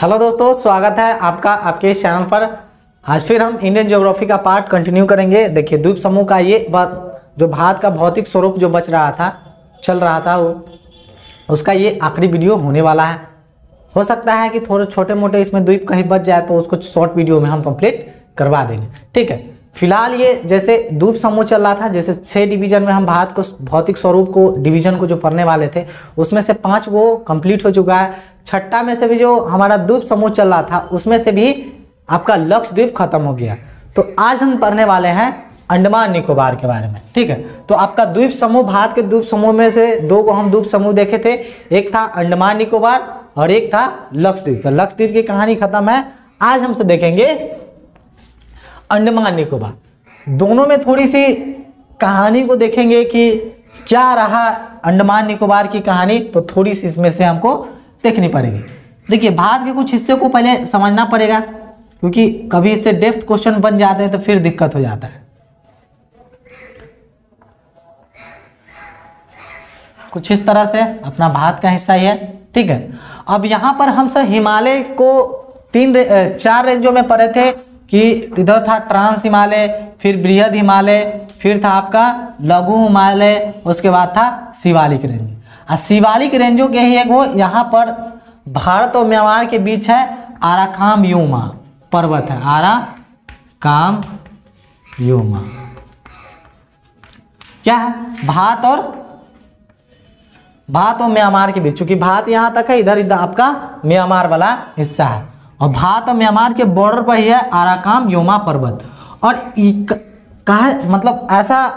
Hello दोस्तों, स्वागत है आपका आपके इस चैनल पर। आज फिर हम इंडियन ज्योग्राफी का पार्ट कंटिन्यू करेंगे। देखिए, द्वीप समूह का ये जो भारत का भौतिक स्वरूप जो चल रहा था उसका ये आखिरी वीडियो होने वाला है। हो सकता है कि थोड़े छोटे मोटे इसमें द्वीप कहीं बच जाए तो उसको शॉर्ट वीडियो में हम कंप्लीट करवा देंगे। ठीक है, फिलहाल ये जैसे द्वीप समूह चल रहा था, जैसे 6 डिवीजन में हम भारत को भौतिक स्वरूप को डिवीजन को जो पढ़ने वाले थे उसमें से 5 वो कंप्लीट हो चुका है। छठा में से भी जो हमारा द्वीप समूह चल रहा था उसमें से भी आपका लक्षद्वीप खत्म हो गया। तो आज हम पढ़ने वाले हैं अंडमान निकोबार के बारे में। ठीक है, तो आपका द्वीप समूह, भारत के द्वीप समूह में से 2 को हम द्वीप समूह देखे थे। एक था अंडमान निकोबार और एक था लक्षद्वीप। तो लक्षद्वीप की कहानी खत्म है। आज हमसे देखेंगे अंडमान निकोबार। दोनों में थोड़ी सी कहानी को देखेंगे कि क्या रहा अंडमान निकोबार की कहानी, तो थोड़ी सी इसमें से हमको देखनी पड़ेगी। देखिए, भारत के कुछ हिस्से को पहले समझना पड़ेगा, क्योंकि कभी इससे डेप्थ क्वेश्चन बन जाते हैं तो फिर दिक्कत हो जाता है। कुछ इस तरह से अपना भारत का हिस्सा ही है। ठीक है, अब यहाँ पर हम सब हिमालय को 4 रेंजों में पढ़े थे कि इधर था ट्रांस हिमालय, फिर बृहद हिमालय, फिर था आपका लघु हिमालय, उसके बाद था शिवालिक रेंज। और शिवालिक रेंजों के ही एक वो यहाँ पर भारत और म्यांमार के बीच है आराकाम योमा पर्वत है। आराकाम योमा क्या है? भारत और म्यांमार के बीच, चूंकि भारत यहाँ तक है, इधर आपका म्यांमार वाला हिस्सा है, और भारत और म्यांमार के बॉर्डर पर ही है आराकाम योमा पर्वत। और मतलब ऐसा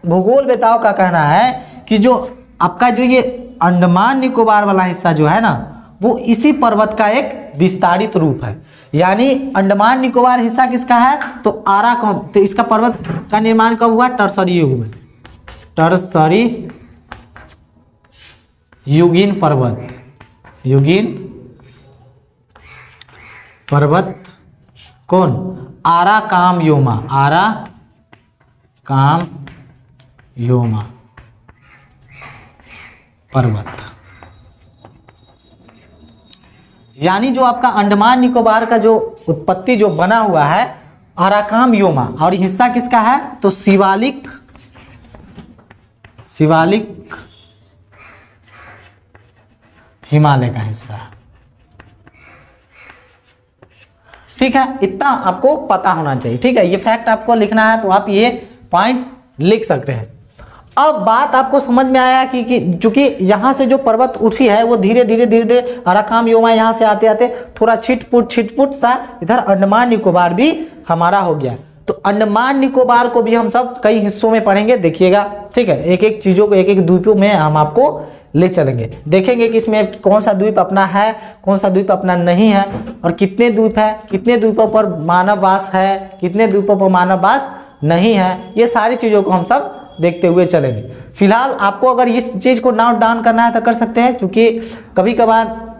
भूगोल वेताओं का कहना है कि जो आपका जो ये अंडमान निकोबार वाला हिस्सा जो है ना, वो इसी पर्वत का एक विस्तारित रूप है। यानी अंडमान निकोबार हिस्सा किसका है? तो आराकाम। तो इसका पर्वत का निर्माण कब हुआ? टर्सरी युग में। टर्सरी युगीन पर्वत, युगीन पर्वत कौन? आराकाम योमा, आराकाम योमा पर्वत। यानी जो आपका अंडमान निकोबार का जो उत्पत्ति जो बना हुआ है आराकाम योमा, और हिस्सा किसका है? तो शिवालिक हिमालय का हिस्सा है। ठीक है, इतना आपको पता होना चाहिए। ठीक है, ये फैक्ट आपको लिखना है तो आप ये पॉइंट लिख सकते हैं। अब बात आपको समझ में आया कि चूंकि यहाँ से जो पर्वत उठी है वो धीरे धीरे आराकाम योमा यहाँ से आते आते थोड़ा छिटपुट सा इधर अंडमान निकोबार भी हमारा हो गया। तो अंडमान निकोबार को भी हम सब कई हिस्सों में पढ़ेंगे, देखिएगा। ठीक है, एक एक चीजों को, एक एक द्वीपों में हम आपको ले चलेंगे, देखेंगे कि इसमें कौन सा द्वीप अपना है, कौन सा द्वीप अपना नहीं है, और कितने द्वीप है, कितने द्वीपों पर मानव वास है, कितने द्वीपों पर मानव वास नहीं है। ये सारी चीजों को हम सब देखते हुए चलेंगे। फिलहाल आपको अगर इस चीज को नोट डाउन करना है तो कर सकते हैं, क्योंकि कभी कभार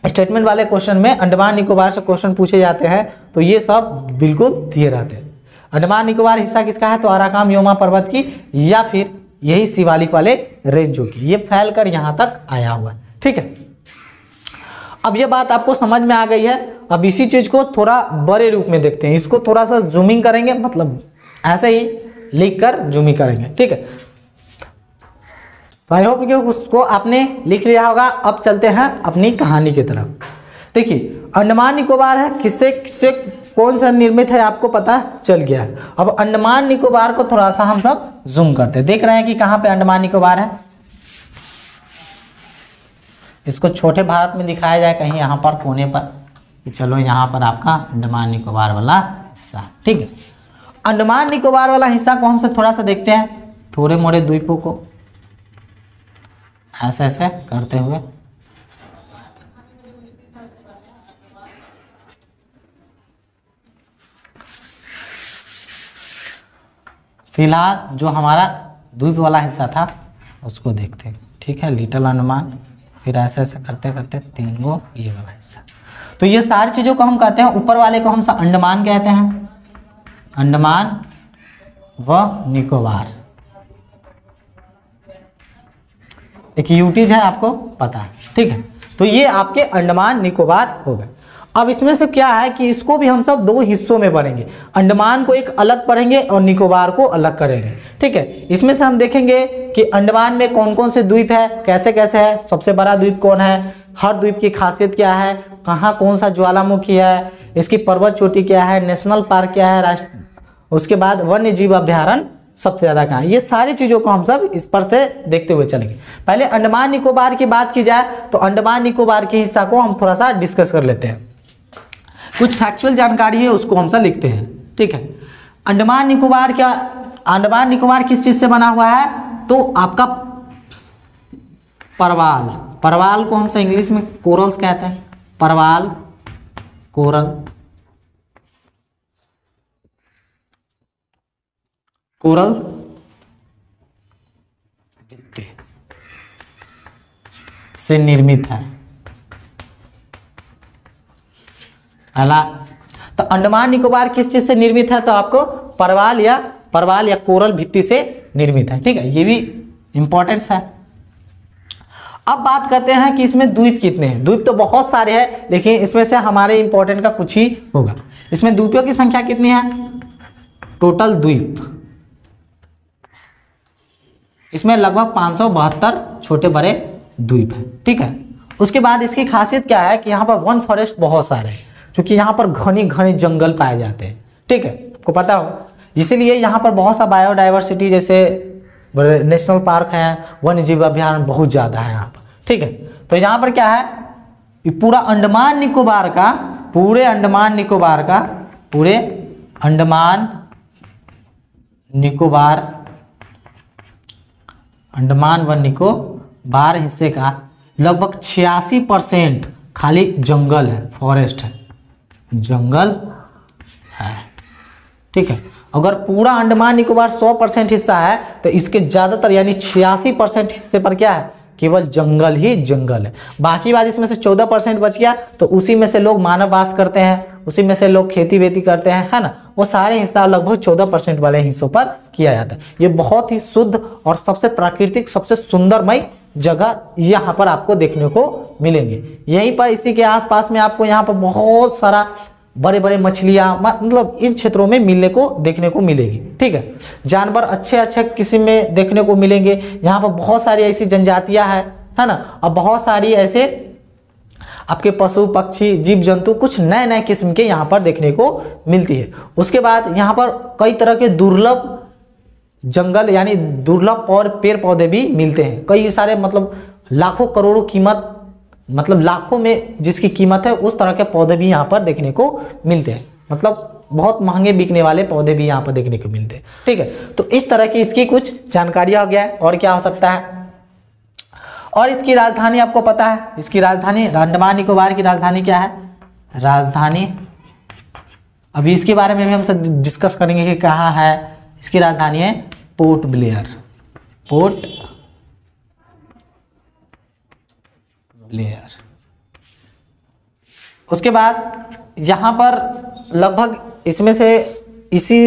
स्टेटमेंट वाले क्वेश्चन में अंडमान निकोबार से क्वेश्चन पूछे जाते हैं तो ये सब बिल्कुल दिए रहते हैं। अंडमान निकोबार हिस्सा किसका है? तो आराकाम योमा पर्वत की, या फिर यही शिवालिक वाले रेंजों की। ये फैल कर यहाँ तक आया हुआ है। ठीक है, अब ये बात आपको समझ में आ गई है। अब इसी चीज को थोड़ा बड़े रूप में देखते हैं। इसको थोड़ा सा जूमिंग करेंगे, मतलब ऐसे ही लिख कर जूमिंग करेंगे। ठीक है, तो आई होप कि उसको आपने लिख लिया होगा। अब चलते हैं अपनी कहानी की तरफ। देखिए, अंडमान निकोबार है, किससे कौन सा निर्मित है आपको पता चल गया है। अब अंडमान निकोबार को थोड़ा सा हम सब जूम करते हैं। देख रहे हैं कि कहाँ पे अंडमान निकोबार है। इसको छोटे भारत में दिखाया जाए कहीं यहाँ पर कोने पर, कि चलो यहाँ पर आपका अंडमान निकोबार वाला हिस्सा। ठीक है, अंडमान निकोबार वाला हिस्सा को हम सब थोड़ा सा देखते हैं, थोड़े मोड़े द्वीपों को ऐसे ऐसे करते हुए। फिलहाल जो हमारा द्वीप वाला हिस्सा था उसको देखते हैं। ठीक है, लिटिल अंडमान, फिर ऐसे ऐसे करते करते 3 गो ये वाला हिस्सा। तो ये सारी चीज़ों को हम कहते हैं, ऊपर वाले को हम सब अंडमान कहते हैं, अंडमान व निकोबार। एक यूटीज है, आपको पता है। ठीक है, तो ये आपके अंडमान निकोबार हो गए। अब इसमें से क्या है कि इसको भी हम सब दो हिस्सों में पढ़ेंगे, अंडमान को एक अलग पढ़ेंगे और निकोबार को अलग करेंगे। ठीक है, इसमें से हम देखेंगे कि अंडमान में कौन कौन से द्वीप है, कैसे कैसे है, सबसे बड़ा द्वीप कौन है, हर द्वीप की खासियत क्या है, कहाँ कौन सा ज्वालामुखी है, इसकी पर्वत चोटी क्या है, नेशनल पार्क क्या है, राष्ट्र, उसके बाद वन्य जीव अभ्यारण्य सबसे ज्यादा कहाँ है, ये सारी चीजों को हम सब इस पर से देखते हुए चलेंगे। पहले अंडमान निकोबार की बात की जाए तो अंडमान निकोबार के हिस्सा को हम थोड़ा सा डिस्कस कर लेते हैं। कुछ फैक्चुअल जानकारी है उसको हम सब लिखते हैं। ठीक है, अंडमान निकोबार क्या, अंडमान निकोबार किस चीज से बना हुआ है, तो आपका परवाल, परवाल को हम सब इंग्लिश में कोरल्स कहते हैं, परवाल, कोरल, कोरल से निर्मित है। पहला तो अंडमान निकोबार किस चीज से निर्मित है, तो आपको परवाल या कोरल भित्ति से निर्मित है। ठीक है, ये भी इंपॉर्टेंस है। अब बात करते हैं कि इसमें द्वीप कितने हैं। द्वीप तो बहुत सारे हैं, लेकिन इसमें से हमारे इंपॉर्टेंट का कुछ ही होगा। इसमें द्वीपों की संख्या कितनी है, टोटल द्वीप इसमें लगभग 572 छोटे बड़े द्वीप हैं। ठीक है, उसके बाद इसकी खासियत क्या है कि यहाँ पर वन फॉरेस्ट बहुत सारे हैं, क्योंकि यहाँ पर घने घने जंगल पाए जाते हैं। ठीक है, आपको पता हो, इसीलिए यहाँ पर बहुत सा बायोडाइवर्सिटी जैसे नेशनल पार्क है, वन्य जीव अभ्यारण्य बहुत ज़्यादा है यहाँ पर। ठीक है, तो यहाँ पर क्या है, ये पूरा अंडमान निकोबार का, पूरे अंडमान निकोबार का, पूरे अंडमान निकोबार, अंडमान व निकोबार हिस्से का लगभग 86% खाली जंगल है, फॉरेस्ट है, जंगल है। ठीक है, अगर पूरा अंडमान निकोबार 100% हिस्सा है तो इसके ज़्यादातर यानी 86% हिस्से पर क्या है, केवल जंगल ही जंगल है। बाकी बात इसमें से 14% बच गया, तो उसी में से लोग मानव वास करते हैं, उसी में से लोग खेती वेती करते हैं, है ना। वो सारे हिस्सा लगभग 14% वाले हिस्सों पर किया जाता है। ये बहुत ही शुद्ध और सबसे प्राकृतिक, सबसे सुंदरमय जगह यहाँ पर आपको देखने को मिलेंगे। यहीं पर इसी के आसपास में आपको यहाँ पर बहुत सारा बड़े बड़े मछलियाँ मतलब इन क्षेत्रों में मिलने को देखने को मिलेगी। ठीक है, जानवर अच्छे अच्छे किस्म में देखने को मिलेंगे। यहाँ पर बहुत सारी ऐसी जनजातियाँ हैं, है ना, और बहुत सारी ऐसे आपके पशु पक्षी जीव जंतु कुछ नए नए किस्म के यहाँ पर देखने को मिलती है। उसके बाद यहाँ पर कई तरह के दुर्लभ जंगल यानी दुर्लभ और पेड़ पौधे भी मिलते हैं। कई सारे मतलब लाखों करोड़ों कीमत, मतलब लाखों में जिसकी कीमत है उस तरह के पौधे भी यहाँ पर देखने को मिलते हैं। मतलब बहुत महंगे बिकने वाले पौधे भी यहाँ पर देखने को मिलते हैं। ठीक है, तो इस तरह की इसकी कुछ जानकारियाँ हो गया है। और क्या हो सकता है, और इसकी राजधानी आपको पता है, इसकी राजधानी अंडमान निकोबार की राजधानी क्या है, राजधानी अभी इसके बारे में भी हम सब डिस्कस करेंगे कि कहाँ है। इसकी राजधानी है पोर्ट ब्लेयर, पोर्ट ब्लेयर। उसके बाद यहाँ पर लगभग इसमें से इसी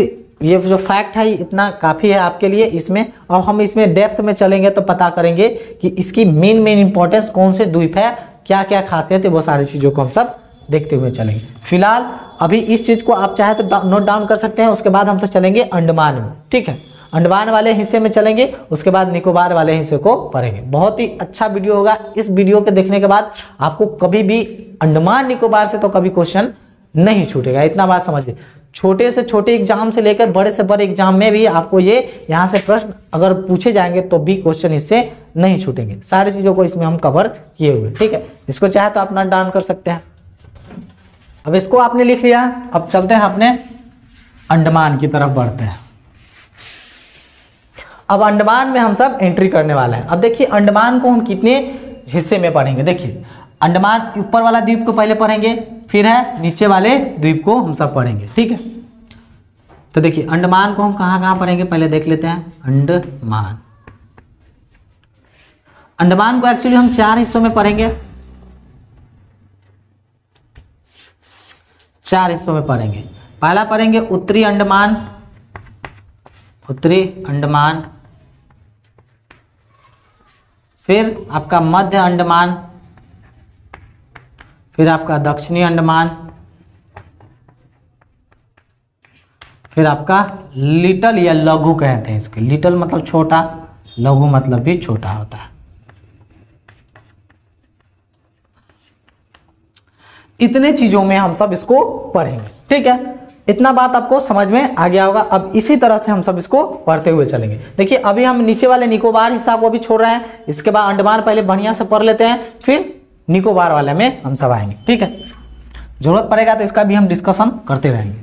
ये जो फैक्ट है इतना काफ़ी है आपके लिए। इसमें अब हम इसमें डेप्थ में चलेंगे तो पता करेंगे कि इसकी मेन इंपॉर्टेंस कौन से द्वीप है, क्या क्या खासियत है, वो सारी चीज़ों को हम सब देखते हुए चलेंगे। फिलहाल अभी इस चीज़ को आप चाहे तो नोट डाउन कर सकते हैं। उसके बाद हमसे चलेंगे अंडमान में। ठीक है, अंडमान वाले हिस्से में चलेंगे, उसके बाद निकोबार वाले हिस्से को पढ़ेंगे। बहुत ही अच्छा वीडियो होगा। इस वीडियो के देखने के बाद आपको कभी भी अंडमान निकोबार से तो कभी क्वेश्चन नहीं छूटेगा, इतना बात समझिए। छोटे से छोटे एग्जाम से लेकर बड़े से बड़े एग्जाम में भी आपको ये यहाँ से प्रश्न अगर पूछे जाएंगे तो भी क्वेश्चन इससे नहीं छूटेंगे। सारी चीज़ों को इसमें हम कवर किए हुए। ठीक है, इसको चाहे तो आप नोट डाउन कर सकते हैं। अब इसको आपने लिख लिया, अब चलते हैं अपने अंडमान की तरफ बढ़ते हैं। अब अंडमान में हम सब एंट्री करने वाले हैं। अब देखिए अंडमान को हम कितने हिस्से में पढ़ेंगे। देखिए अंडमान ऊपर वाला द्वीप को पहले पढ़ेंगे, फिर है नीचे वाले द्वीप को हम सब पढ़ेंगे। ठीक है, तो देखिए अंडमान को हम कहाँ कहाँ पढ़ेंगे पहले देख लेते हैं। अंडमान, अंडमान को एक्चुअली हम 4 हिस्सों में पढ़ेंगे, 4 हिस्सों में पढ़ेंगे। पहला पढ़ेंगे उत्तरी अंडमान, उत्तरी अंडमान, फिर आपका मध्य अंडमान, फिर आपका दक्षिणी अंडमान, फिर आपका लिटल या लघु कहते हैं इसके। लिटल मतलब छोटा, लघु मतलब भी छोटा होता है। इतने चीजों में हम सब इसको पढ़ेंगे, ठीक है। इतना बात आपको समझ में आ गया होगा। अब इसी तरह से हम सब इसको पढ़ते हुए चलेंगे। देखिए अभी हम नीचे वाले निकोबार हिस्सा को अभी छोड़ रहे हैं, इसके बाद अंडमान पहले बढ़िया से पढ़ लेते हैं, फिर निकोबार वाले में हम सब आएंगे, ठीक है। जरूरत पड़ेगा तो इसका भी हम डिस्कशन करते रहेंगे।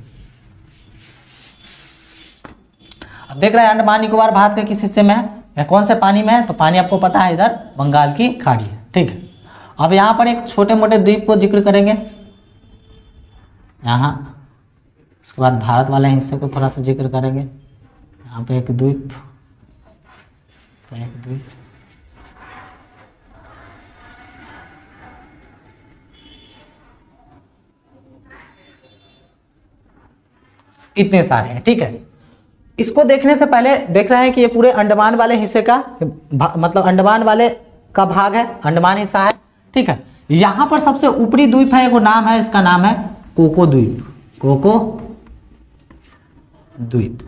अब देख रहे हैं अंडमान निकोबार भारत के किस हिस्से में है या कौन से पानी में है, तो पानी आपको पता है इधर बंगाल की खाड़ी है, ठीक है। अब यहाँ पर एक छोटे मोटे द्वीप को जिक्र करेंगे यहाँ, उसके बाद भारत वाले हिस्से को थोड़ा सा जिक्र करेंगे। यहाँ पे एक द्वीप, इतने सारे हैं, ठीक है। इसको देखने से पहले देख रहे हैं कि ये पूरे अंडमान वाले हिस्से का मतलब अंडमान वाले का भाग है, अंडमान हिस्सा है, ठीक है। यहाँ पर सबसे ऊपरी द्वीप है, एगो नाम है, इसका नाम है कोको द्वीप, कोको द्वीप,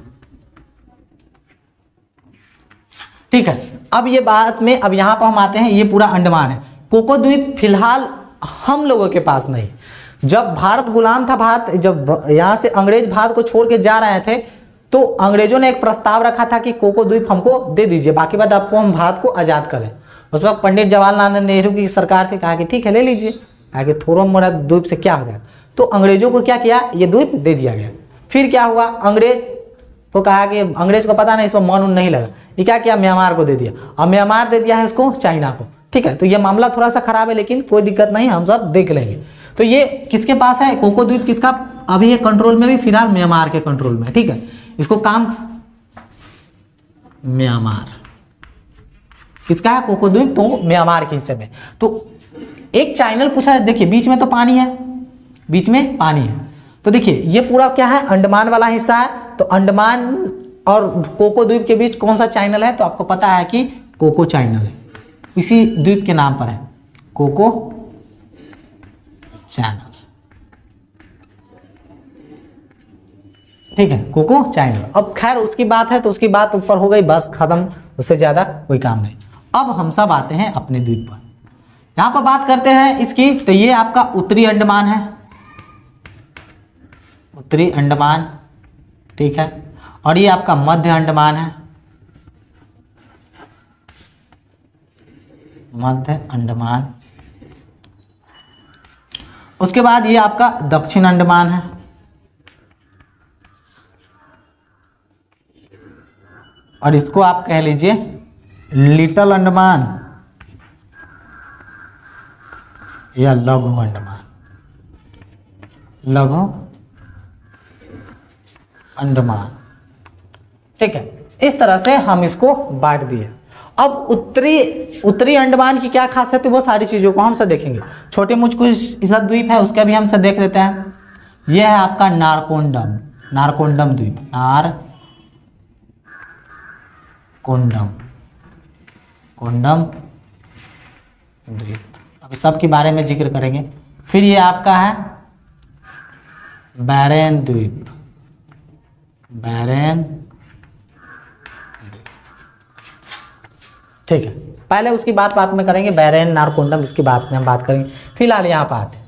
ठीक है। अब ये बात में अब यहाँ पर हम आते हैं, ये पूरा अंडमान है। कोको द्वीप फिलहाल हम लोगों के पास नहीं। जब भारत गुलाम था, भारत जब यहाँ से अंग्रेज भारत को छोड़ के जा रहे थे, तो अंग्रेजों ने एक प्रस्ताव रखा था कि कोको द्वीप हमको दे दीजिए, बाकी बात आपको हम भारत को आज़ाद करें। उस वक्त पंडित जवाहरलाल नेहरू की सरकार थी, कहा कि ठीक है ले लीजिए, आगे थोड़ा मोड़ा द्वीप से क्या हो जाएगा। तो अंग्रेजों को क्या किया, ये द्वीप दे दिया गया। फिर क्या हुआ, अंग्रेज को कहा कि अंग्रेज को पता नहीं, इस पर मन नहीं लगा, ये क्या किया, म्यांमार को दे दिया। और म्यांमार दे दिया है इसको चाइना को, ठीक है। तो ये मामला थोड़ा सा खराब है, लेकिन कोई दिक्कत नहीं, हम सब देख लेंगे। तो ये किसके पास है, कोको द्वीप किसका अभी ये कंट्रोल में, भी फिलहाल म्यांमार के कंट्रोल में, ठीक है। इसको काम म्यांमार किसका है, कोको द्वीप तो म्यांमार के हिस्से में। तो एक चैनल पूछा है, देखिए बीच में तो पानी है, बीच में पानी है, तो देखिए ये पूरा क्या है, अंडमान वाला हिस्सा है। तो अंडमान और कोको द्वीप के बीच कौन सा चैनल है, तो आपको पता है कि कोको चैनल है, इसी द्वीप के नाम पर है, कोको चैनल, ठीक है, कोको चैनल। अब खैर उसकी बात है तो उसकी बात ऊपर हो गई, बस खत्म, उससे ज्यादा कोई काम नहीं। अब हम सब आते हैं अपने द्वीप पर, यहां पर बात करते हैं इसकी। तो ये आपका उत्तरी अंडमान है, उत्तरी अंडमान, ठीक है। और ये आपका मध्य अंडमान है, मध्य अंडमान। उसके बाद ये आपका दक्षिण अंडमान है, और इसको आप कह लीजिए लिटिल अंडमान या लघु अंडमान, लघु अंडमान, ठीक है। इस तरह से हम इसको बांट दिए। अब उत्तरी अंडमान की क्या खासियत है, वो सारी चीजों को हम सब देखेंगे। छोटे मुझको इसका द्वीप है, उसका भी हम सब देख लेते हैं। यह है आपका नारकोंडम, नारकोंडम द्वीप, कोंडम द्वीप, अब सबके बारे में जिक्र करेंगे। फिर ये आपका है बैरेन द्वीप, बैरेन द्वीप, ठीक है। पहले उसकी बात में करेंगे, बैरेन नारकोंडम, इसकी बात में हम बात करेंगे। फिलहाल यहाँ पर आते हैं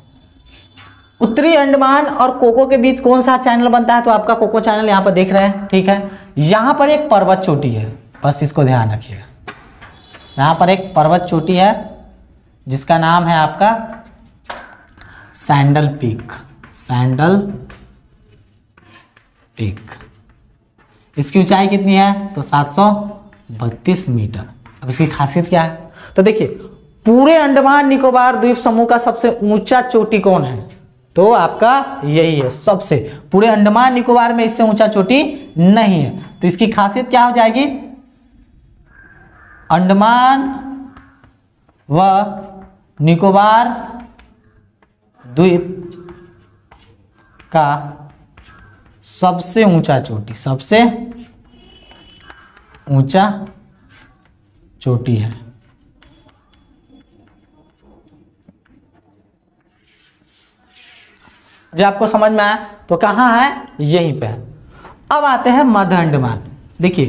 उत्तरी अंडमान और कोको के बीच कौन सा चैनल बनता है, तो आपका कोको चैनल यहाँ पर देख रहे हैं, ठीक है। यहाँ पर एक पर्वत चोटी है, बस इसको ध्यान रखिएगा। यहाँ पर एक पर्वत चोटी है जिसका नाम है आपका सैंडल पीक, सैंडल पीक। इसकी ऊंचाई कितनी है, तो 732 मीटर। अब इसकी खासियत क्या है, तो देखिए पूरे अंडमान निकोबार द्वीप समूह का सबसे ऊंचा चोटी कौन है, तो आपका यही है सबसे, पूरे अंडमान निकोबार में इससे ऊंचा चोटी नहीं है। तो इसकी खासियत क्या हो जाएगी, अंडमान व निकोबार द्वीप का सबसे ऊंचा चोटी, सबसे ऊंचा चोटी है। जो आपको समझ में आया तो कहाँ है, यहीं पे है। अब आते हैं मध्य अंडमान। देखिए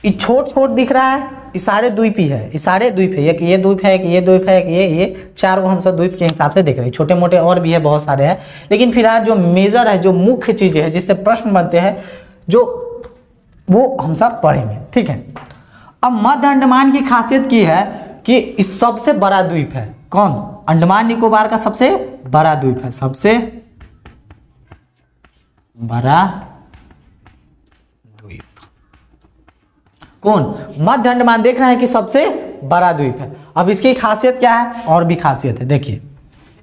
ये छोट छोट दिख रहा है, ये सारे द्वीप ही है, ये सारे द्वीप है, एक ये द्वीप है, एक ये द्वीप है, एक ये चार को हम सब द्वीप के हिसाब से देख रहे हैं। छोटे मोटे और भी है, बहुत सारे हैं, लेकिन फिलहाल जो मेजर है, जो मुख्य चीजें हैं जिससे प्रश्न बनते हैं, जो वो हम सब पढ़ेंगे, ठीक है। अब मध्य अंडमान की खासियत की है कि इस सबसे बड़ा द्वीप है, कौन, अंडमान निकोबार का सबसे बड़ा द्वीप है, सबसे बड़ा द्वीप कौन, मध्य अंडमान। देख रहे हैं कि सबसे बड़ा द्वीप है। अब इसकी खासियत क्या है, और भी खासियत है, देखिए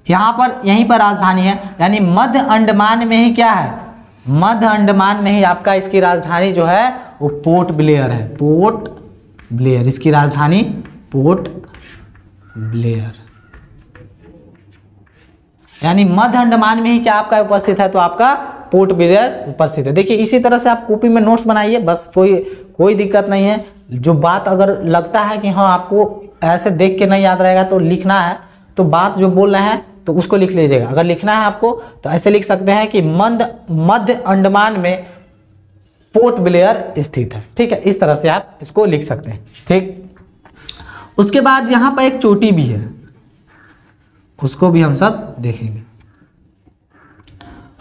यहां पर, यहीं पर राजधानी है, यानी मध्य अंडमान में ही क्या है, मध्य अंडमान में ही आपका इसकी राजधानी जो है वो पोर्ट ब्लेयर है, पोर्ट ब्लेयर, इसकी राजधानी पोर्ट ब्लेयर, यानी मध्य अंडमान में ही क्या आपका उपस्थित है, तो आपका पोर्ट ब्लेयर उपस्थित है। देखिए इसी तरह से आप कॉपी में नोट्स बनाइए, बस कोई दिक्कत नहीं है। जो बात अगर लगता है कि हाँ आपको ऐसे देख के नहीं याद रहेगा तो लिखना है, तो बात जो बोल रहे हैं तो उसको लिख लीजिएगा। अगर लिखना है आपको तो ऐसे लिख सकते हैं कि मध्य अंडमान में पोर्ट ब्लेयर स्थित है, ठीक है। इस तरह से आप इसको लिख सकते हैं, ठीक। उसके बाद यहाँ पर एक चोटी भी है, उसको भी हम सब देखेंगे।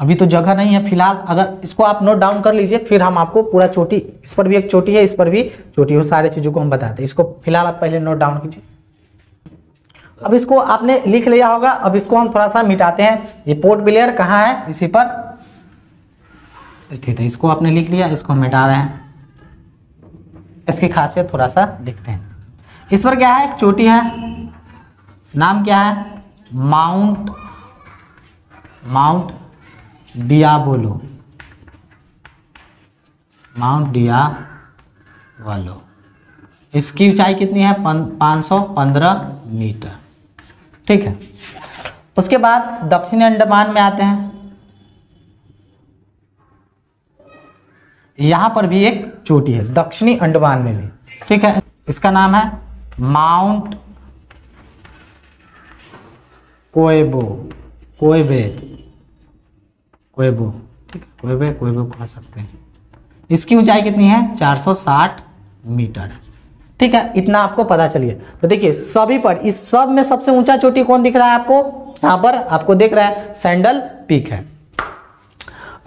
अभी तो जगह नहीं है फिलहाल, अगर इसको आप नोट डाउन कर लीजिए, फिर हम आपको पूरा चोटी, इस पर भी एक चोटी है, इस पर भी चोटी है, सारी चीज़ों को हम बताते हैं। इसको फिलहाल आप पहले नोट डाउन कीजिए। अब इसको आपने लिख लिया होगा, अब इसको हम थोड़ा सा मिटाते हैं। ये पोर्ट ब्लेयर कहाँ है, इसी पर स्थित है, इसको आपने लिख लिया, इसको हम मिटा रहे हैं। इसकी खासियत थोड़ा सा देखते हैं। इस पर क्या है, एक चोटी है, नाम क्या है, माउंट डियाबोलो, माउंट डियाबोलो। इसकी ऊंचाई कितनी है, 515 मीटर, ठीक है। उसके बाद दक्षिणी अंडमान में आते हैं, यहां पर भी एक चोटी है, दक्षिणी अंडमान में भी, ठीक है। इसका नाम है माउंट कोएबो, ठीक है, कोएबो कह सकते हैं। इसकी ऊंचाई कितनी है, 460 मीटर, ठीक है। इतना आपको पता चलिए। तो देखिए सभी पर, इस सब में सबसे ऊंचा चोटी कौन दिख रहा है आपको, यहाँ पर आपको दिख रहा है सैंडल पीक है।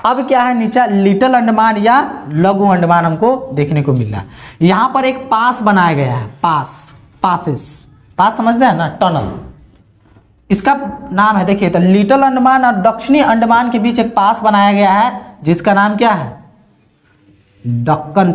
अब क्या है, नीचा लिटिल अंडमान या लघु अंडमान हमको देखने को मिल रहा है। यहाँ पर एक पास बनाया गया है, पास समझते हैं ना, टनल, इसका नाम है, देखिए तो लिटिल अंडमान और दक्षिणी अंडमान के बीच एक पास बनाया गया है, जिसका नाम क्या है, दक्कन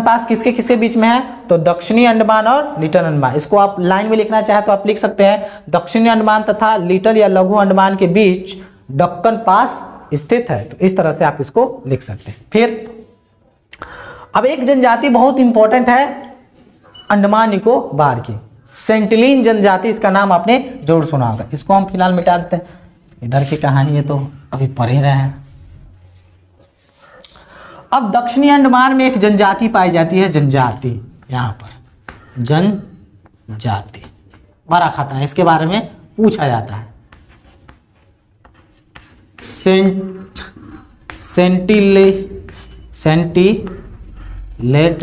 पास किसके किसके बीच में है, तो दक्षिणी अंडमान और लिटिल अंडमान। इसको आप लाइन में लिखना चाहे तो आप लिख सकते हैं, दक्षिणी अंडमान तथा लिटिल या लघु अंडमान के बीच दक्कन पास स्थित है। तो इस तरह से आप इसको लिख सकते हैं। फिर अब एक जनजाति बहुत इंपॉर्टेंट है अंडमान निकोबार की, सेंटिलीन जनजाति, इसका नाम आपने जरूर सुना होगा। इसको हम फिलहाल मिटा देते हैं, इधर की कहानी है तो अभी पढ़ ही रहे हैं। अब दक्षिणी अंडमान में एक जनजाति पाई जाती है, जनजाति, यहाँ पर जनजाति बड़ा खतरा है, इसके बारे में पूछा जाता है। सेंटिलेट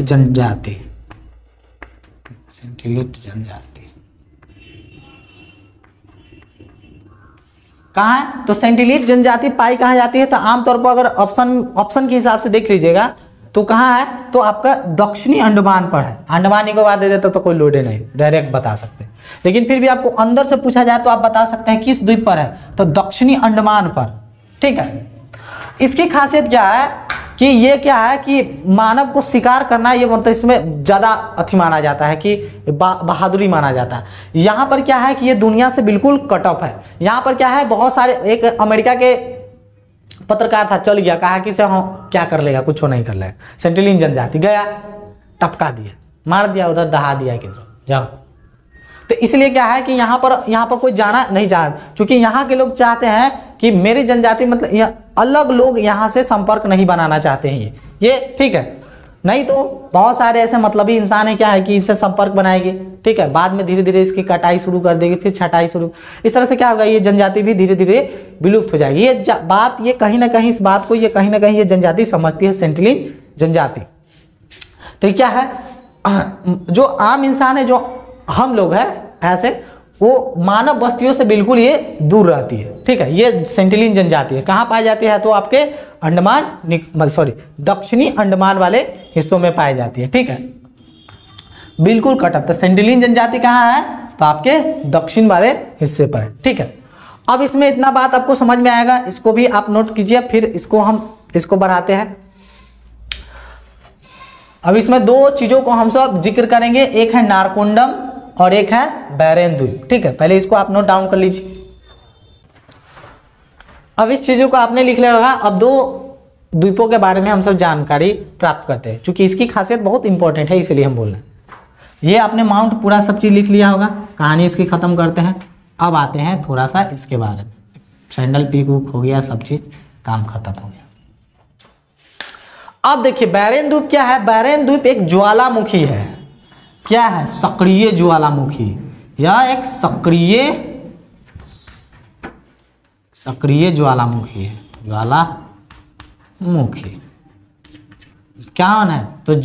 जनजाति, कहाँ है, तो सेंटिलीट जनजाति पाई कहाँ जाती है, तो आमतौर पर अगर ऑप्शन के हिसाब से देख लीजिएगा तो कहाँ है, तो आपका दक्षिणी अंडमान पर है। अंडमान निकोबार दे देते तो कोई लोडे नहीं, डायरेक्ट बता सकते हैं। लेकिन फिर भी आपको अंदर से पूछा जाए तो आप बता सकते हैं किस द्वीप पर है, तो दक्षिणी अंडमान पर, ठीक है। इसकी खासियत क्या है कि ये क्या है कि मानव को शिकार करना, ये मतलब इसमें ज़्यादा अथी माना जाता है कि बहादुरी माना जाता है। यहाँ पर क्या है कि ये दुनिया से बिल्कुल कट ऑफ है। यहाँ पर क्या है, बहुत सारे, एक अमेरिका के पत्रकार था, चल गया, कहा कि से हाँ क्या कर लेगा, कुछ नहीं कर लेगा, सेंटिलीन जनजाति, गया टपका दिया, मार दिया, उधर दहा दिया कि जाओ। तो इसलिए क्या है कि यहाँ पर कोई जाना नहीं चाहता, क्योंकि यहाँ के लोग चाहते हैं कि मेरी जनजाति, मतलब अलग लोग यहाँ से संपर्क नहीं बनाना चाहते हैं ये, ठीक है। नहीं तो बहुत सारे ऐसे मतलबी इंसान है, क्या है कि इससे संपर्क बनाएगी, ठीक है, बाद में धीरे धीरे इसकी कटाई शुरू कर देगी, फिर छटाई शुरू, इस तरह से क्या होगा, ये जनजाति भी धीरे धीरे विलुप्त हो जाएगी। ये बात, ये कहीं ना कहीं इस बात को ये कहीं ना कहीं ये जनजाति समझती है, सेंटिलिन जनजाति। तो ये क्या है, जो आम इंसान है, जो हम लोग हैं ऐसे, वो मानव बस्तियों से बिल्कुल ये दूर रहती है, ठीक है। ये सेंटिलिन जनजाति है, कहाँ पाई जाती है, तो आपके अंडमान सॉरी दक्षिणी अंडमान वाले हिस्सों में पाई जाती है, ठीक है, बिल्कुल कटअप। तो सेंटिलिन जनजाति कहाँ है, तो आपके दक्षिण वाले हिस्से पर है, ठीक है। अब इसमें इतना बात आपको समझ में आएगा, इसको भी आप नोट कीजिए, फिर इसको बढ़ाते हैं। अब इसमें दो चीजों को हम सब जिक्र करेंगे, एक है नारकोंडम और एक है बैरेन द्वीप, ठीक है। पहले इसको आप नोट डाउन कर लीजिए। अब इस चीजों को आपने लिख लिया होगा। अब दो द्वीपों के बारे में हम सब जानकारी प्राप्त करते हैं, क्योंकि इसकी खासियत बहुत इंपॉर्टेंट है, इसलिए हम बोल रहे हैं। ये आपने माउंट पूरा सब चीज लिख लिया होगा, कहानी इसकी खत्म करते हैं। अब आते हैं थोड़ा सा इसके बारे में, सैंडल पीक हो गया, सब चीज काम खत्म हो गया। अब देखिए बैरेन द्वीप क्या है, बैरेन द्वीप एक ज्वालामुखी है, क्या है, सक्रिय ज्वालामुखी, यह एक सक्रिय ज्वालामुखी है, ज्वालामुखी क्या है, तो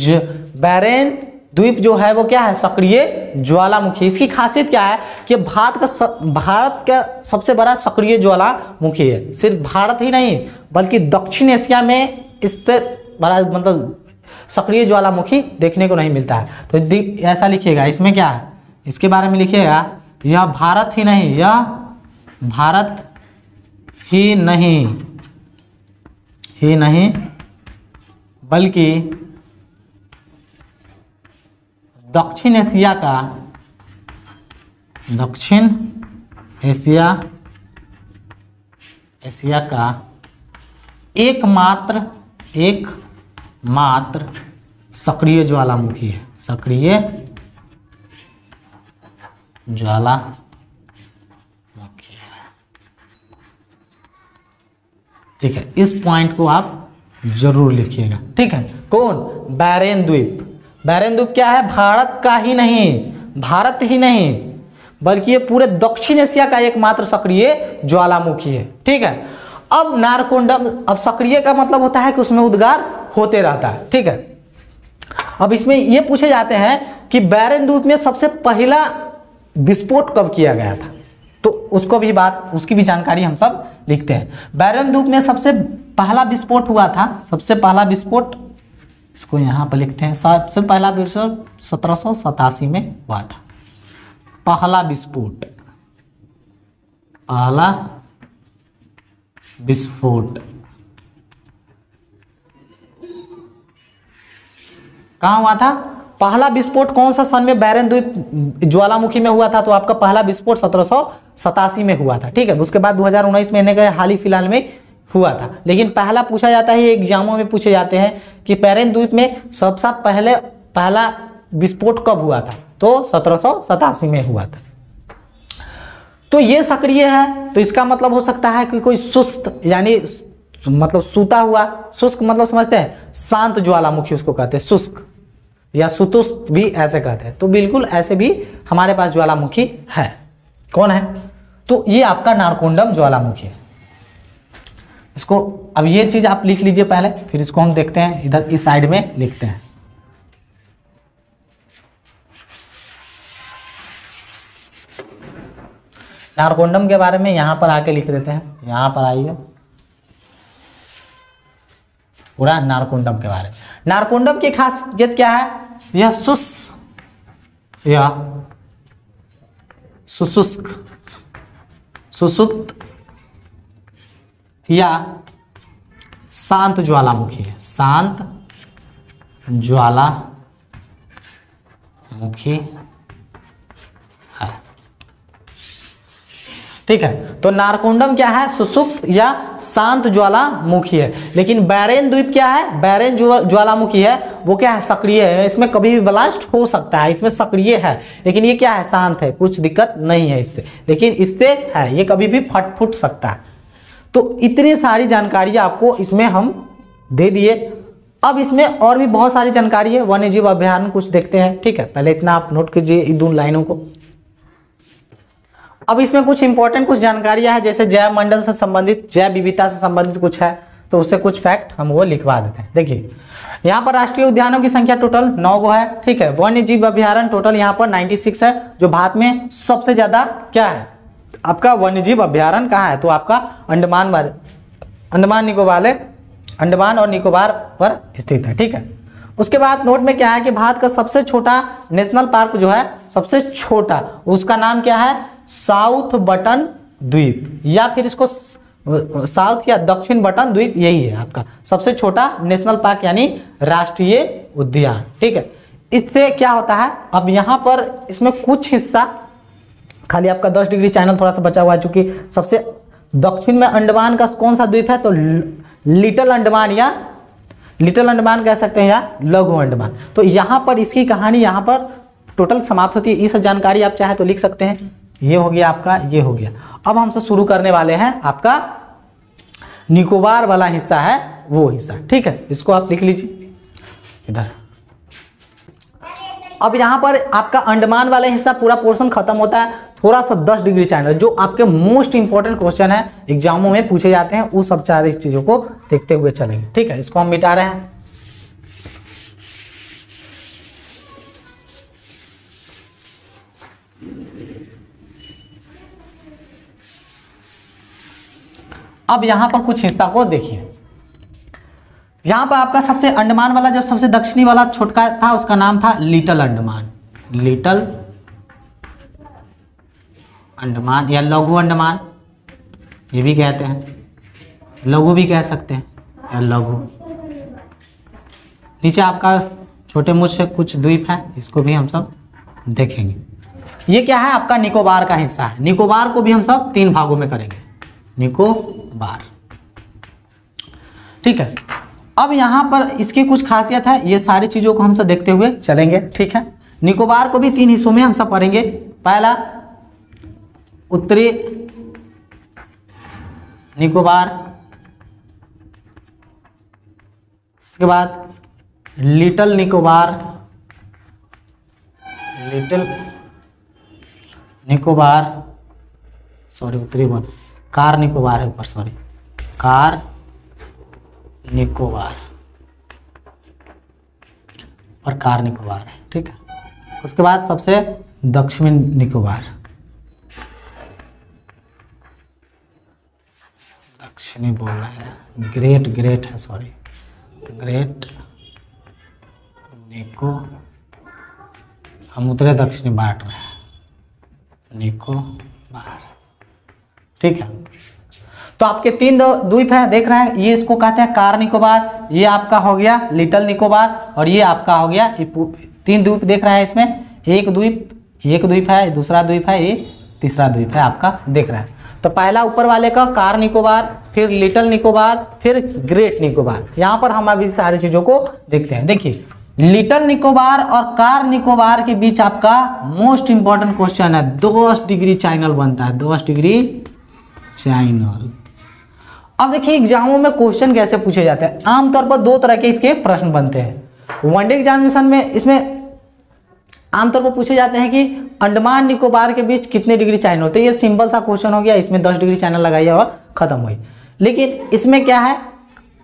बैरेन द्वीप जो है वो क्या है, सक्रिय ज्वालामुखी। इसकी खासियत क्या है कि भारत का सबसे बड़ा सक्रिय ज्वालामुखी है। सिर्फ भारत ही नहीं बल्कि दक्षिण एशिया में इससे बड़ा मतलब सक्रिय ज्वालामुखी देखने को नहीं मिलता है। तो ऐसा लिखिएगा, इसमें क्या है, इसके बारे में लिखिएगा, यह भारत ही नहीं, यह भारत ही नहीं बल्कि दक्षिण एशिया का एकमात्र सक्रिय ज्वालामुखी है, सक्रिय ज्वालामुखी है, ठीक है। इस पॉइंट को आप जरूर लिखिएगा, ठीक है। कौन, बैरेन द्वीप। बैरेन द्वीप क्या है, भारत ही नहीं बल्कि ये पूरे दक्षिण एशिया का एकमात्र सक्रिय ज्वालामुखी है, ठीक है। अब नारकोंडम, अब सक्रिय का मतलब होता है कि उसमें उद्गार होते रहता है, ठीक है। अब इसमें ये पूछे जाते हैं कि बैरेन द्वीप में सबसे पहला विस्फोट कब किया गया था, तो उसकी भी जानकारी हम सब लिखते हैं। बैरेन द्वीप में सबसे पहला विस्फोट हुआ था, सबसे पहला विस्फोट, इसको यहाँ पर लिखते हैं, सबसे पहला विस्फोट 1787 में हुआ था। पहला विस्फोट कहाँ हुआ था, पहला विस्फोट कौन सा सन में बैरेन द्वीप ज्वालामुखी में हुआ था, तो आपका पहला विस्फोट 1787 में हुआ था, ठीक है। उसके बाद 2019 में हाल ही फिलहाल में हुआ था, लेकिन पहला पूछा जाता है, एग्जामों में पूछे जाते हैं कि बैरेन द्वीप में सबसे पहला विस्फोट कब हुआ था, तो 1787 में हुआ था। तो ये सक्रिय है, तो इसका मतलब हो सकता है कि कोई सुस्त, यानी मतलब सूता हुआ, शुष्क मतलब समझते हैं, शांत ज्वालामुखी उसको कहते हैं, शुष्क या सुतुष्ट भी ऐसे कहते हैं। तो बिल्कुल ऐसे भी हमारे पास ज्वालामुखी है। कौन है, तो ये आपका नारकोंडम ज्वालामुखी है। इसको अब ये चीज आप लिख लीजिए पहले, फिर इसको हम देखते हैं, इधर इस साइड में लिखते हैं। नारकोंडम के बारे में यहां पर आके लिख देते हैं, यहां पर आइए, पूरा नारकोंडम के बारे में। नारकोंडम की खासियत क्या है, यह सुसुप्त या शांत ज्वालामुखी है, शांत ज्वालामुखी है, ठीक है। तो नारकोंडम क्या है, सुसुप्त या शांत ज्वालामुखी है। लेकिन बैरेन द्वीप क्या है, बैरेन ज्वालामुखी है, वो क्या है, सक्रिय है, इसमें कभी भी ब्लास्ट हो सकता है, इसमें सक्रिय है, लेकिन ये क्या है, शांत है, कुछ दिक्कत नहीं है इससे, लेकिन इससे है ये कभी भी फट सकता है। तो इतनी सारी जानकारी आपको इसमें हम दे दिए। अब इसमें और भी बहुत सारी जानकारी है, वन्य जीव अभ्यारण्य कुछ देखते हैं, ठीक है। पहले इतना आप नोट कीजिए इन दो लाइनों को। अब इसमें कुछ इंपॉर्टेंट कुछ जानकारियां है, जैसे जैव मंडल से संबंधित, जैव विविधता से संबंधित कुछ है, तो उससे कुछ फैक्ट हम वो लिखवा देते हैं। देखिए यहाँ पर राष्ट्रीय उद्यानों की संख्या टोटल 9 गो है, ठीक है। वन्य जीव अभ्यारण्य टोटल यहाँ पर 96 है। जो भारत में सबसे ज्यादा क्या है आपका वन्य जीव अभ्यारण्य कहाँ है, तो आपका अंडमान और निकोबार पर स्थित है, ठीक है। उसके बाद नोट में क्या है कि भारत का सबसे छोटा नेशनल पार्क जो है, सबसे छोटा, उसका नाम क्या है, साउथ बटन द्वीप, या फिर इसको साउथ या दक्षिण बटन द्वीप, यही है आपका सबसे छोटा नेशनल पार्क यानी राष्ट्रीय उद्यान, ठीक है। इससे क्या होता है, अब यहाँ पर इसमें कुछ हिस्सा खाली आपका 10 डिग्री चैनल थोड़ा सा बचा हुआ है, चूंकि सबसे दक्षिण में अंडमान का कौन सा द्वीप है, तो लिटिल अंडमान, या लिटिल अंडमान कह सकते हैं, या लघु अंडमान। तो यहाँ पर इसकी कहानी यहाँ पर टोटल समाप्त होती है। ये सब जानकारी आप चाहे तो लिख सकते हैं। ये हो गया आपका, ये हो गया। अब हमसे शुरू करने वाले हैं आपका निकोबार वाला हिस्सा है, वो हिस्सा, ठीक है। इसको आप लिख लीजिए इधर। अब यहाँ पर आपका अंडमान वाला हिस्सा पूरा पोर्शन खत्म होता है। थोड़ा सा 10 डिग्री चैनल जो आपके मोस्ट इंपॉर्टेंट क्वेश्चन है, एग्जामों में पूछे जाते हैं, वो सब सारी चीजों को देखते हुए चलेंगे, ठीक है। इसको हम मिटा रहे हैं। अब यहां पर कुछ हिस्सा को देखिए। यहां पर आपका सबसे अंडमान वाला, जब सबसे दक्षिणी वाला छोटका था, उसका नाम था लिटिल अंडमान, लिटिल अंडमान या लघु अंडमान, ये भी कहते हैं, लघु भी कह सकते हैं, या लघु। नीचे आपका छोटे मुझसे कुछ द्वीप है, इसको भी हम सब देखेंगे। ये क्या है, आपका निकोबार का हिस्सा है। निकोबार को भी हम सब 3 भागों में करेंगे, निकोबार, ठीक है। अब यहां पर इसकी कुछ खासियत है, ये सारी चीजों को हम सब देखते हुए चलेंगे, ठीक है। निकोबार को भी 3 हिस्सों में हम सब पढ़ेंगे। पहला उत्तरी निकोबार, उसके बाद little Nicobar, little Nicobar, sorry उत्तरी वन, कार निकोबार है ऊपर, सॉरी कार निकोबार और कार निकोबार है, ठीक है। उसके बाद सबसे दक्षिणी निकोबार, दक्षिणी बोल रहे हैं, ग्रेट है, सॉरी ग्रेट निको, हम उत्तरी दक्षिणी बांट रहे हैं, निकोबार, ठीक है। तो आपके 3 द्वीप है, देख रहे हैं, ये इसको कहते हैं कार निकोबार, ये आपका हो गया लिटिल निकोबार, और ये आपका हो गया 3 द्वीप देख रहे हैं। इसमें एक द्वीप है, दूसरा द्वीप है, ये तीसरा द्वीप है आपका, देख रहे हैं। तो पहला ऊपर वाले का कार निकोबार, फिर लिटिल निकोबार, फिर ग्रेट निकोबार। यहाँ पर हम अभी सारी चीजों को देखते हैं। देखिए लिटिल निकोबार और कार निकोबार के बीच आपका मोस्ट इंपॉर्टेंट क्वेश्चन है, 10 डिग्री चैनल बनता है, 10 डिग्री चैनल। अब देखिए एग्जामों में क्वेश्चन कैसे पूछे जाते हैं। आमतौर पर 2 तरह के इसके प्रश्न बनते हैं। वनडे एग्जामिनेशन में इसमें आमतौर पर पूछे जाते हैं कि अंडमान निकोबार के बीच कितने डिग्री चैनल होते हैं। ये सिंपल सा क्वेश्चन हो गया, इसमें 10 डिग्री चैनल लगाइए और खत्म हुई। लेकिन इसमें क्या है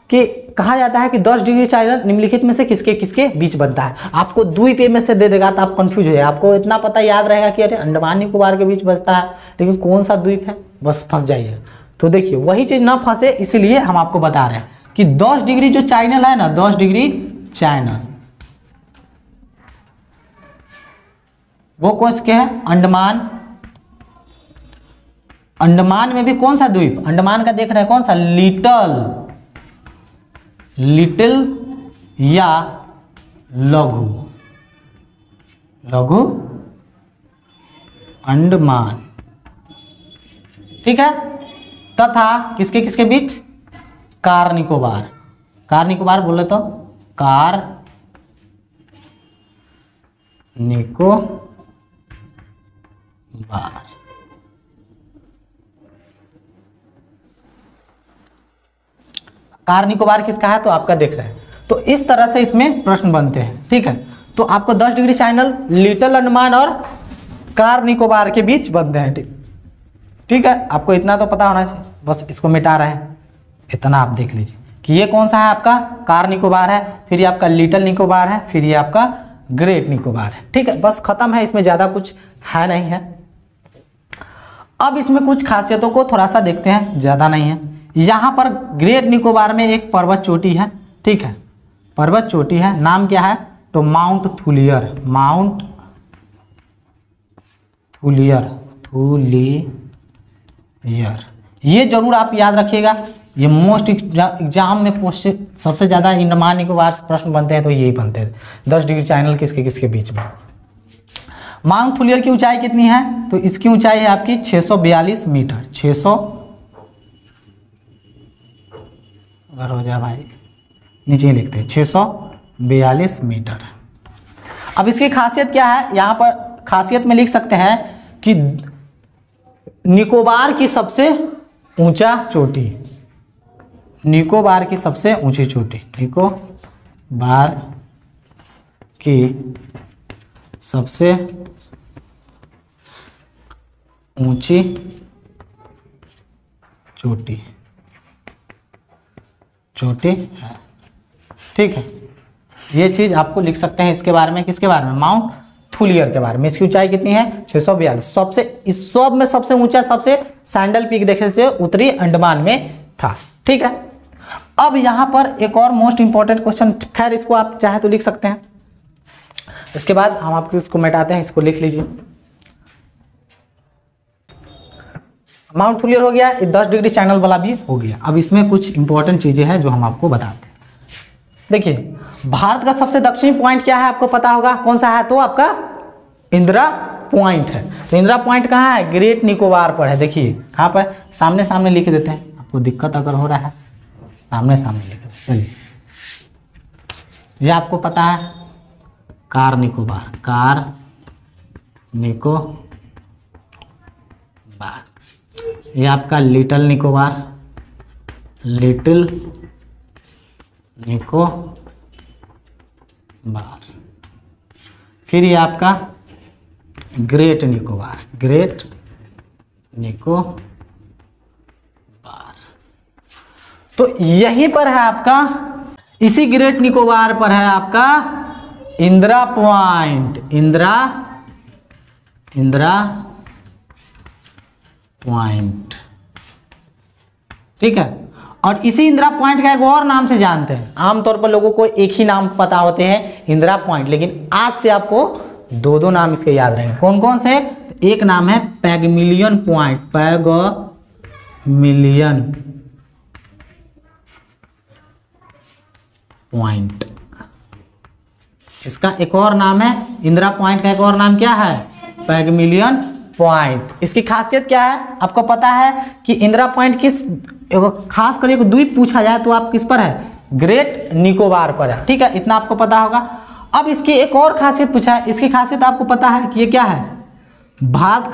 कि कहा जाता है कि 10 डिग्री चैनल निम्नलिखित में से किसके किसके बीच बनता है। आपको द्वीप में से दे देगा तो आप कंफ्यूज हो जाए। आपको इतना पता याद रहेगा कि अरे अंडमान निकोबार के बीच बसता है, लेकिन कौन सा द्वीप है, बस फंस जाइए। तो देखिए वही चीज ना फंसे, इसलिए हम आपको बता रहे हैं कि 10 डिग्री जो चैनल है ना, 10 डिग्री चैनल, वो कौन के है, अंडमान। अंडमान में भी कौन सा द्वीप, अंडमान का देख रहे हैं कौन सा, लिटिल या लघु अंडमान, ठीक है। तथा किसके किसके बीच, कार निकोबार, कार निकोबार बोले तो कार निकोबार। कार निकोबार किसका है, तो आपका देख रहे हैं। तो इस तरह से इसमें प्रश्न बनते हैं, ठीक है। तो आपको 10 डिग्री चैनल लिटिल अंडमान और कार निकोबार के बीच बनते हैं, ठीक है। आपको इतना तो पता होना चाहिए, बस इसको मिटा रहे हैं, इतना आप देख लीजिए कि ये कौन सा है आपका कार निकोबार है, फिर ये आपका लिटिल निकोबार है, फिर ये आपका ग्रेट निकोबार है, ठीक है। बस खत्म है, इसमें ज़्यादा कुछ है नहीं है। अब इसमें कुछ खासियतों को थोड़ा सा देखते हैं, ज़्यादा नहीं है। यहाँ पर ग्रेट निकोबार में एक पर्वत चोटी है, ठीक है, पर्वत चोटी है, नाम क्या है तो mount Thuillier, mount Thuillier, Thuillier, ये जरूर आप याद रखिएगा। ये मोस्ट एग्जाम में सबसे ज़्यादा अंडमान निकोबार से प्रश्न बनते हैं, तो यही बनते हैं 10 डिग्री चैनल किसके किसके बीच में। माउंट थुलियर की ऊंचाई कितनी है तो इसकी ऊंचाई है आपकी 642 मीटर, 600 अगर हो जाए भाई नीचे ही लिखते हैं 642 मीटर। अब इसकी खासियत क्या है, यहाँ पर खासियत में लिख सकते हैं कि निकोबार की सबसे ऊंचा चोटी, निकोबार की सबसे ऊंची चोटी, निकोबार की सबसे ऊंची चोटी है, ठीक है। ये चीज आपको लिख सकते हैं इसके बारे में, किसके बारे में, माउंट थुलियर के बारे में। इसकी ऊंचाई कितनी है 642, सबसे इस सब में सबसे ऊंचा, सबसे सैंडल पीक देखे थे उत्तरी अंडमान में था, ठीक है। अब यहां पर एक और मोस्ट इंपॉर्टेंट क्वेश्चन, खैर इसको आप चाहे तो लिख सकते हैं, इसके बाद हम आपको इसको मिटाते हैं, इसको लिख लीजिए। माउंट थुलियर हो गया, 10 डिग्री चैनल वाला भी हो गया। अब इसमें कुछ इंपॉर्टेंट चीजें हैं जो हम आपको बताते हैं। देखिए भारत का सबसे दक्षिणी पॉइंट क्या है आपको पता होगा, कौन सा है तो आपका इंदिरा पॉइंट है। तो इंदिरा पॉइंट कहाँ है, ग्रेट निकोबार पर है। देखिए कहाँ पर, सामने सामने लिख देते हैं, आपको दिक्कत अगर हो रहा है सामने सामने लिख देते। चलिए ये आपको पता है कार निकोबार, कार निकोबार, ये आपका लिटिल निकोबार, लिटिल निकोबार, फिर ये आपका ग्रेट निकोबार, ग्रेट निकोबार। तो यहीं पर है आपका, इसी ग्रेट निकोबार पर है आपका इंदिरा पॉइंट, इंदिरा पॉइंट, ठीक है। और इसी इंदिरा पॉइंट का एक और नाम से जानते हैं, आमतौर पर लोगों को एक ही नाम पता होते हैं इंदिरा पॉइंट, लेकिन आज से आपको दो दो नाम इसके याद रहेंगे। कौन कौन से, एक नाम है पैगमिलियन पॉइंट, पैगमिलियन पॉइंट, इसका एक और नाम है, इंदिरा पॉइंट का एक और नाम क्या है, पैगमिलियन पॉइंट। इसकी खासियत क्या है आपको पता है कि इंदिरा पॉइंट किस, खास कर एक द्वीप पूछा जाए तो आप किस पर है, ग्रेट निकोबार पर है, ठीक है, इतना आपको पता होगा। अब इसकी एक और खासियत पूछा है, इसकी खासियत आपको पता है कि ये क्या है, भारत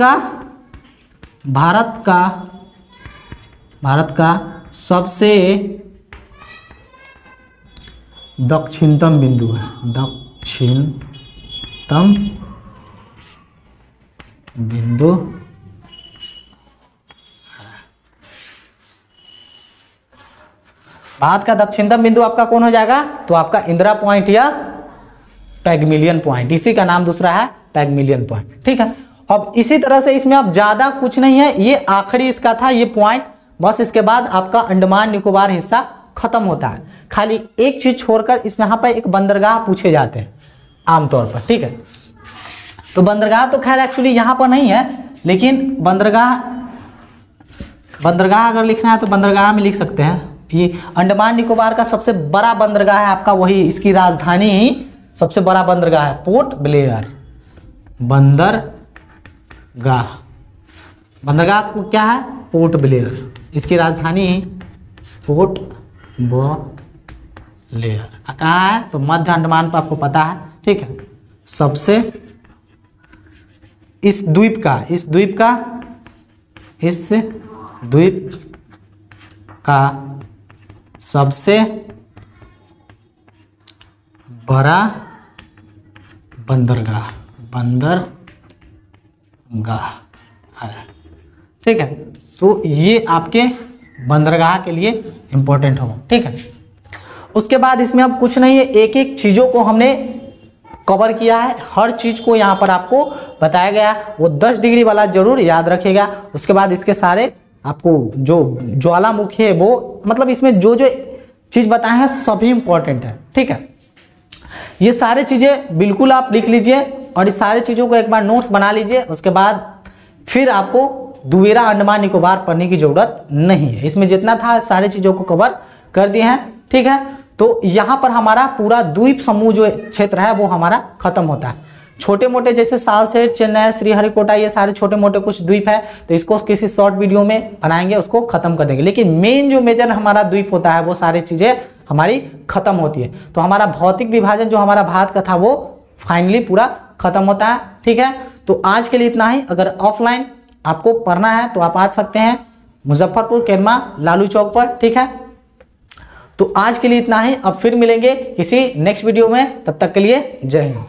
का सबसे दक्षिणतम बिंदु है, दक्षिणतम बिंदु भारत का दक्षिणतम बिंदु आपका कौन हो जाएगा, तो आपका इंदिरा पॉइंट या पैगमिलियन पॉइंट, इसी का नाम दूसरा है पैगमिलियन पॉइंट, ठीक है। अब इसी तरह से इसमें अब ज्यादा कुछ नहीं है, ये आखिरी इसका था ये पॉइंट, बस इसके बाद आपका अंडमान निकोबार हिस्सा खत्म होता है। खाली एक चीज छोड़कर इसमें यहाँ पर एक बंदरगाह पूछे जाते हैं आमतौर पर, ठीक है। तो बंदरगाह तो खैर एक्चुअली यहाँ पर नहीं है, लेकिन बंदरगाह अगर लिखना है तो बंदरगाह में लिख सकते हैं। ये अंडमान निकोबार का सबसे बड़ा बंदरगाह है आपका, वही इसकी राजधानी ही सबसे बड़ा बंदरगाह है, पोर्ट ब्लेयर बंदरगाह को क्या है, पोर्ट ब्लेयर, इसकी राजधानी पोर्ट ब्लेयर कहाँ है तो मध्य अंडमान पर, आपको पता है, ठीक है। सबसे इस द्वीप का सबसे बड़ा बंदरगाह है, ठीक है। तो ये आपके बंदरगाह के लिए इंपॉर्टेंट होगा, ठीक है। उसके बाद इसमें अब कुछ नहीं है, एक एक चीज़ों को हमने कवर किया है, हर चीज़ को यहाँ पर आपको बताया गया। वो 10 डिग्री वाला जरूर याद रखिएगा। उसके बाद इसके सारे आपको जो ज्वालामुखी है वो मतलब इसमें जो जो चीज़ बताए हैं सभी इंपॉर्टेंट है, ठीक है। ये सारे चीज़ें बिल्कुल आप लिख लीजिए और इस सारे चीज़ों को एक बार नोट्स बना लीजिए। उसके बाद फिर आपको दुवेरा अंडमान निकोबार पढ़ने की ज़रूरत नहीं है। इसमें जितना था सारी चीज़ों को कवर कर दिए हैं, ठीक है। तो यहाँ पर हमारा पूरा द्वीप समूह जो क्षेत्र है वो हमारा खत्म होता है। छोटे मोटे जैसे सालसेट, चेन्नई, श्रीहरिकोटा, ये सारे छोटे मोटे कुछ द्वीप है, तो इसको किसी शॉर्ट वीडियो में बनाएंगे, उसको खत्म कर देंगे। लेकिन मेन जो मेजर हमारा द्वीप होता है वो सारी चीज़ें हमारी खत्म होती है। तो हमारा भौतिक विभाजन जो हमारा भारत का था वो फाइनली पूरा खत्म होता है, ठीक है। तो आज के लिए इतना ही। अगर ऑफलाइन आपको पढ़ना है तो आप आ सकते हैं मुजफ्फरपुर केरमा लालू चौक पर, ठीक है। तो आज के लिए इतना ही। अब फिर मिलेंगे किसी नेक्स्ट वीडियो में, तब तक के लिए जय हिंद।